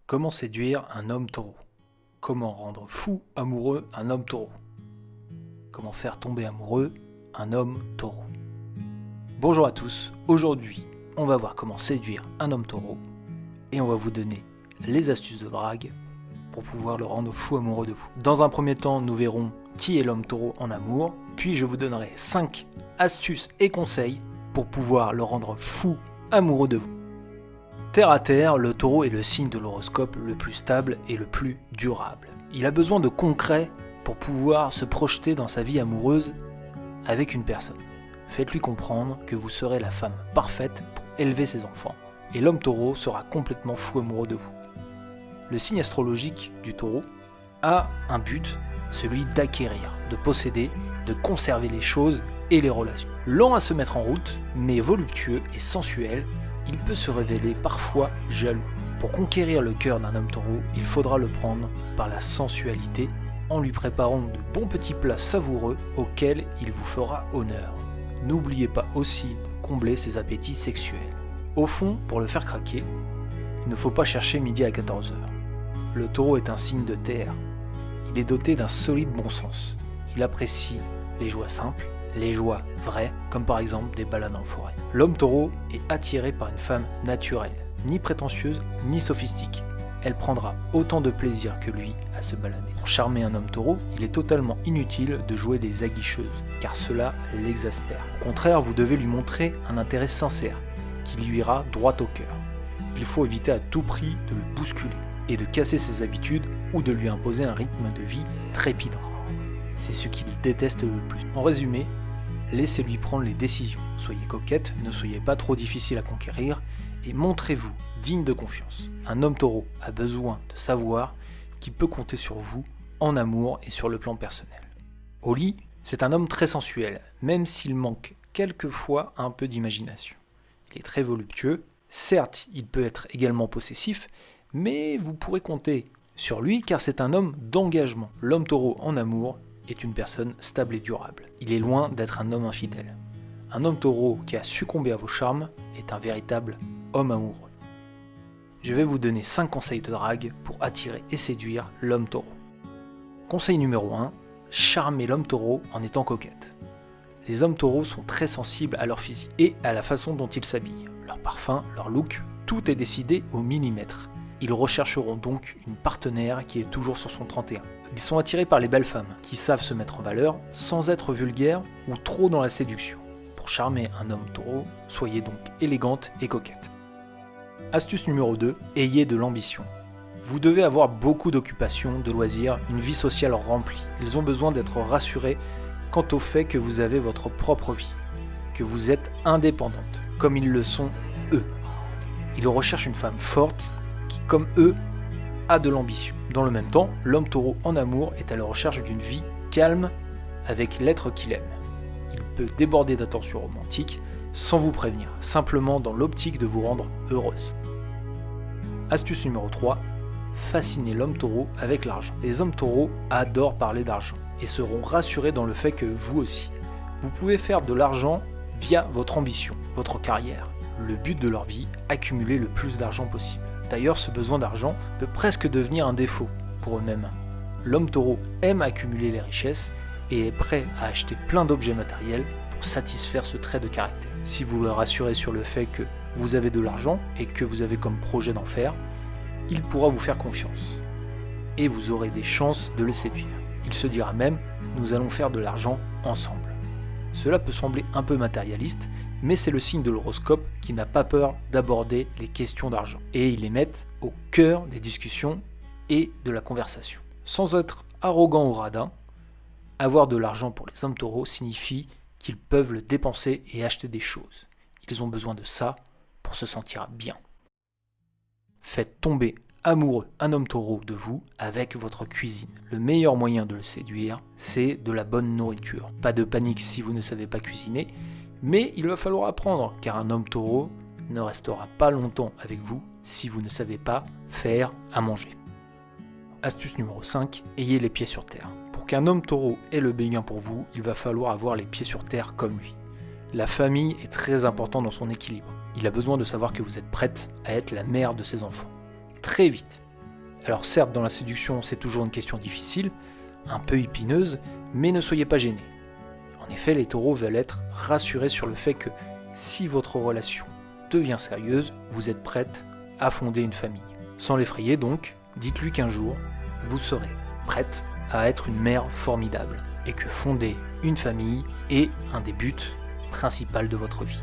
Comment séduire un homme taureau? Comment rendre fou amoureux un homme taureau? Comment faire tomber amoureux un homme taureau? Bonjour à tous, aujourd'hui on va voir comment séduire un homme taureau et on va vous donner les astuces de drague pour pouvoir le rendre fou amoureux de vous. Dans un premier temps, nous verrons qui est l'homme taureau en amour, puis je vous donnerai 5 astuces et conseils pour pouvoir le rendre fou amoureux de vous. Terre à terre, le taureau est le signe de l'horoscope le plus stable et le plus durable. Il a besoin de concret pour pouvoir se projeter dans sa vie amoureuse avec une personne. Faites-lui comprendre que vous serez la femme parfaite pour élever ses enfants, et l'homme taureau sera complètement fou amoureux de vous. Le signe astrologique du taureau a un but, celui d'acquérir, de posséder, de conserver les choses et les relations. Lent à se mettre en route, mais voluptueux et sensuel, il peut se révéler parfois jaloux. Pour conquérir le cœur d'un homme taureau, il faudra le prendre par la sensualité en lui préparant de bons petits plats savoureux auxquels il vous fera honneur. N'oubliez pas aussi de combler ses appétits sexuels. Au fond, pour le faire craquer, il ne faut pas chercher midi à 14h. Le taureau est un signe de terre. Il est doté d'un solide bon sens. Il apprécie les joies simples, les joies vraies, comme par exemple des balades en forêt. L'homme taureau est attiré par une femme naturelle, ni prétentieuse, ni sophistiquée. Elle prendra autant de plaisir que lui à se balader. Pour charmer un homme taureau, il est totalement inutile de jouer des aguicheuses, car cela l'exaspère. Au contraire, vous devez lui montrer un intérêt sincère, qui lui ira droit au cœur. Il faut éviter à tout prix de le bousculer, et de casser ses habitudes ou de lui imposer un rythme de vie trépidant. C'est ce qu'il déteste le plus. En résumé, laissez-lui prendre les décisions. Soyez coquette, ne soyez pas trop difficile à conquérir et montrez-vous digne de confiance. Un homme taureau a besoin de savoir qu'il peut compter sur vous en amour et sur le plan personnel. Au lit, c'est un homme très sensuel, même s'il manque quelquefois un peu d'imagination. Il est très voluptueux, certes il peut être également possessif, mais vous pourrez compter sur lui car c'est un homme d'engagement. L'homme taureau en amour est une personne stable et durable. Il est loin d'être un homme infidèle. Un homme taureau qui a succombé à vos charmes est un véritable homme amoureux. Je vais vous donner 5 conseils de drague pour attirer et séduire l'homme taureau. Conseil numéro 1, charmer l'homme taureau en étant coquette. Les hommes taureaux sont très sensibles à leur physique et à la façon dont ils s'habillent. Leur parfum, leur look, tout est décidé au millimètre. Ils rechercheront donc une partenaire qui est toujours sur son 31. Ils sont attirés par les belles femmes, qui savent se mettre en valeur sans être vulgaires ou trop dans la séduction. Pour charmer un homme taureau, soyez donc élégante et coquette. Astuce numéro 2, ayez de l'ambition. Vous devez avoir beaucoup d'occupations, de loisirs, une vie sociale remplie. Ils ont besoin d'être rassurés quant au fait que vous avez votre propre vie, que vous êtes indépendante, comme ils le sont eux. Ils recherchent une femme forte, comme eux, a de l'ambition. Dans le même temps, l'homme taureau en amour est à la recherche d'une vie calme avec l'être qu'il aime. Il peut déborder d'attention romantique sans vous prévenir, simplement dans l'optique de vous rendre heureuse. Astuce numéro 3, fascinez l'homme taureau avec l'argent. Les hommes taureaux adorent parler d'argent et seront rassurés dans le fait que vous aussi. Vous pouvez faire de l'argent via votre ambition, votre carrière. Le but de leur vie, accumuler le plus d'argent possible. D'ailleurs, ce besoin d'argent peut presque devenir un défaut pour eux-mêmes. L'homme taureau aime accumuler les richesses et est prêt à acheter plein d'objets matériels pour satisfaire ce trait de caractère. Si vous le rassurez sur le fait que vous avez de l'argent et que vous avez comme projet d'en faire, il pourra vous faire confiance. Et vous aurez des chances de le séduire. Il se dira même « nous allons faire de l'argent ensemble ». Cela peut sembler un peu matérialiste, mais c'est le signe de l'horoscope qui n'a pas peur d'aborder les questions d'argent. Et ils les mettent au cœur des discussions et de la conversation. Sans être arrogant ou radin, avoir de l'argent pour les hommes taureaux signifie qu'ils peuvent le dépenser et acheter des choses. Ils ont besoin de ça pour se sentir bien. Faites tomber amoureux un homme taureau de vous avec votre cuisine. Le meilleur moyen de le séduire, c'est de la bonne nourriture. Pas de panique si vous ne savez pas cuisiner, mais il va falloir apprendre, car un homme taureau ne restera pas longtemps avec vous si vous ne savez pas faire à manger. Astuce numéro 5, ayez les pieds sur terre. Pour qu'un homme taureau ait le béguin pour vous, il va falloir avoir les pieds sur terre comme lui. La famille est très importante dans son équilibre. Il a besoin de savoir que vous êtes prête à être la mère de ses enfants. Très vite, Alors certes, dans la séduction, c'est toujours une question difficile, un peu épineuse, mais ne soyez pas gênés. En effet, les taureaux veulent être rassurés sur le fait que si votre relation devient sérieuse, vous êtes prête à fonder une famille. Sans l'effrayer donc, dites-lui qu'un jour, vous serez prête à être une mère formidable et que fonder une famille est un des buts principaux de votre vie.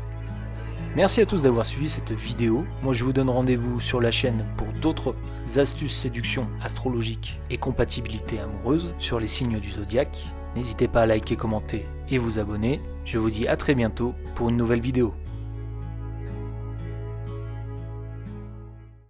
Merci à tous d'avoir suivi cette vidéo. Moi je vous donne rendez-vous sur la chaîne pour d'autres astuces séduction astrologique et compatibilité amoureuse sur les signes du zodiaque. N'hésitez pas à liker, commenter et vous abonner. Je vous dis à très bientôt pour une nouvelle vidéo.